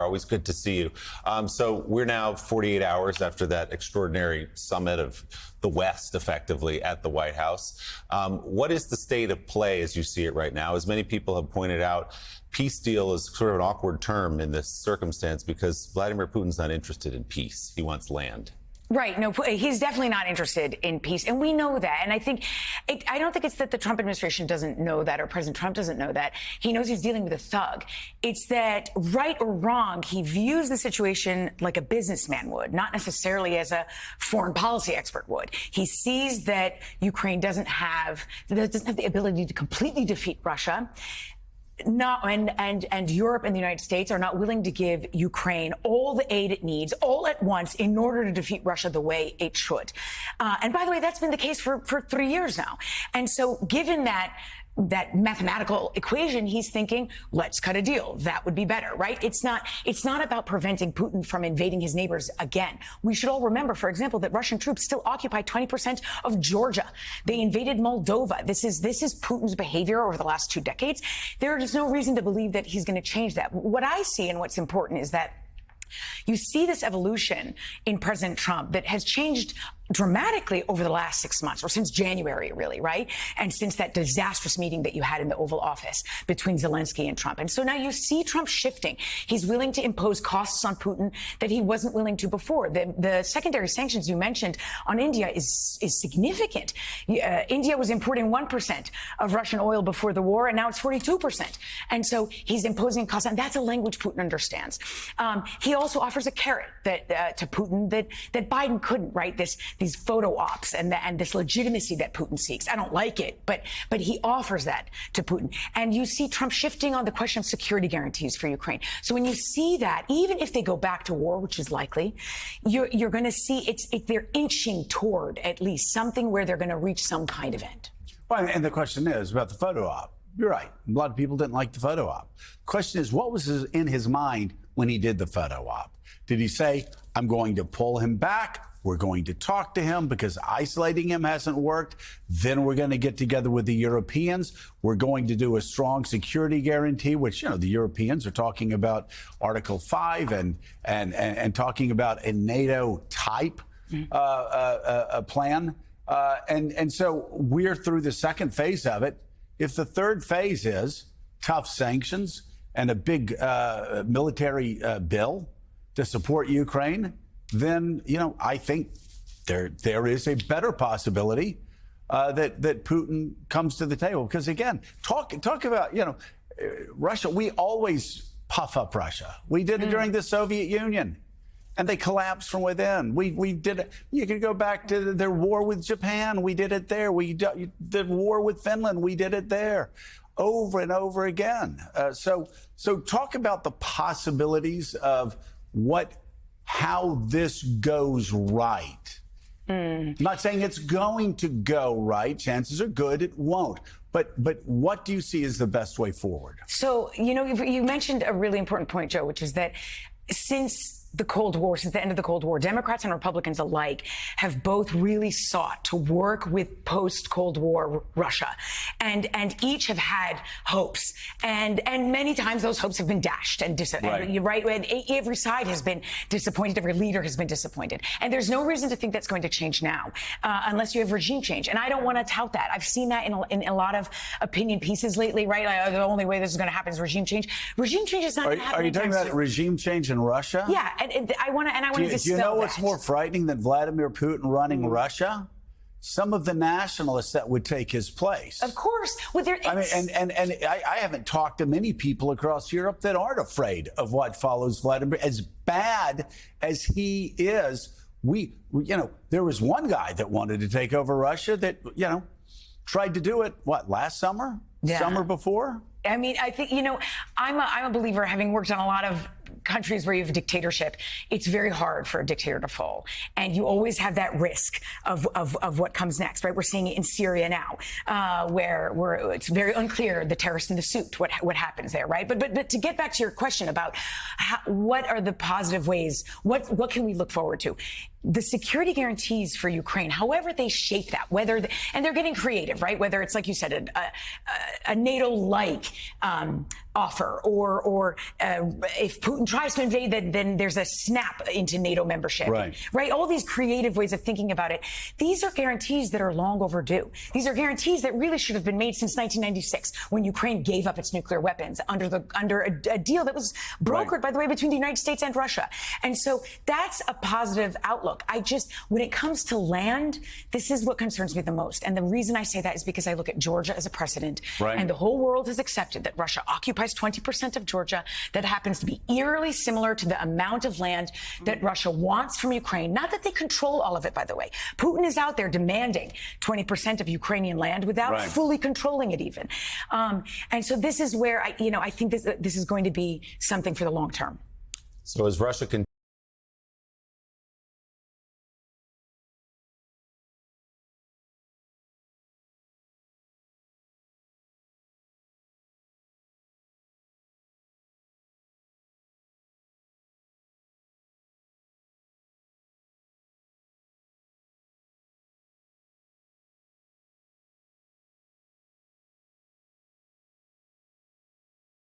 Always good to see you. So we're now 48 hours after that extraordinary summit of the West, effectively, at the White House. What is the state of play as you see it right now? As many people have pointed out, peace deal is sort of an awkward term in this circumstance because Vladimir Putin's not interested in peace. He wants land. Right. No, he's definitely not interested in peace. And we know that. And I don't think it's that the Trump administration doesn't know that or President Trump doesn't know that. He knows he's dealing with a thug. It's that, right or wrong, he views the situation like a businessman would, not necessarily as a foreign policy expert would. He sees that Ukraine doesn't have the ability to completely defeat Russia. And Europe and the United States are not willing to give Ukraine all the aid it needs all at once in order to defeat Russia the way it should. And by the way, that's been the case for 3 years now. And so given that mathematical equation, he's thinking, let's cut a deal. That would be better, right? It's not about preventing Putin from invading his neighbors again. We should all remember, for example, that Russian troops still occupy 20% of Georgia. They invaded Moldova. This is Putin's behavior over the last 2 decades. There is no reason to believe that he's going to change that. What I see and what's important is that you see this evolution in President Trump that has changed dramatically over the last 6 months, or since January, really, right? And since that disastrous meeting that you had in the Oval Office between Zelensky and Trump. And so now you see Trump shifting. He's willing to impose costs on Putin that he wasn't willing to before. The secondary sanctions you mentioned on India is significant. India was importing 1% of Russian oil before the war, and now it's 42%. And so he's imposing costs, and that's a language Putin understands. He also offers a carrot to Putin that Biden couldn't, right? These photo ops and this legitimacy that Putin seeks. I don't like it, but he offers that to Putin. And you see Trump shifting on the question of security guarantees for Ukraine. So when you see that, even if they go back to war, which is likely, you're going to see they're inching toward at least something where they're going to reach some kind of end. Well, and the question is about the photo op. You're right. A lot of people didn't like the photo op. The question is, what was in his mind when he did the photo op? Did he say, I'm going to pull him back? We're going to talk to him because isolating him hasn't worked. Then we're going to get together with the Europeans. We're going to do a strong security guarantee, which, the Europeans are talking about Article 5 and talking about a NATO type plan. And so we're through the second phase of it. If the third phase is tough sanctions and a big military bill to support Ukraine, then, I think there is a better possibility that Putin comes to the table. Because, again, talk about, Russia. We always puff up Russia. We did it during the Soviet Union, and they collapsed from within. We did it. You could go back to their war with Japan. We did it there. We did the war with Finland. We did it there over and over again. So talk about the possibilities of how this goes right. I'm not saying it's going to go right. Chances are good it won't. But what do you see as the best way forward? So, you mentioned a really important point, Joe, which is that since the Cold War, since the end of the Cold War, Democrats and Republicans alike have both really sought to work with post-Cold War Russia, and each have had hopes, and many times those hopes have been dashed and right. Every side has been disappointed, every leader has been disappointed, and there's no reason to think that's going to change now, unless you have regime change. And I don't want to tout that. I've seen that in a lot of opinion pieces lately. Right, the only way this is going to happen is regime change. Regime change is not going to happen. Are you talking about regime change in Russia? Yeah. I want to dispel that. Do you know what's more frightening than Vladimir Putin running Russia? Some of the nationalists that would take his place. Of course. I haven't talked to many people across Europe that aren't afraid of what follows Vladimir. As bad as he is, there was one guy that wanted to take over Russia that, tried to do it, last summer? Yeah. Summer before? I mean, I think, I'm a believer, having worked on a lot of countries where you have a dictatorship, it's very hard for a dictator to fall. And you always have that risk of what comes next, right? We're seeing it in Syria now, where it's very unclear, the terrorist in the suit, what happens there, right? But to get back to your question about what are the positive ways, what can we look forward to? the security guarantees for Ukraine, however they shape that, and they're getting creative, right? Whether it's, like you said, a NATO-like offer, or if Putin tries to invade, then there's a snap into NATO membership, right? All these creative ways of thinking about it. These are guarantees that are long overdue. These are guarantees that really should have been made since 1996, when Ukraine gave up its nuclear weapons under a deal that was brokered, by the way, between the United States and Russia. And so that's a positive outlook. When it comes to land, this is what concerns me the most. And the reason I say that is because I look at Georgia as a precedent, and the whole world has accepted that Russia occupies 20% of Georgia. That happens to be eerily similar to the amount of land that Russia wants from Ukraine. Not that they control all of it, by the way. Putin is out there demanding 20% of Ukrainian land without fully controlling it even. And so this is where I think this is going to be something for the long term. So as Russia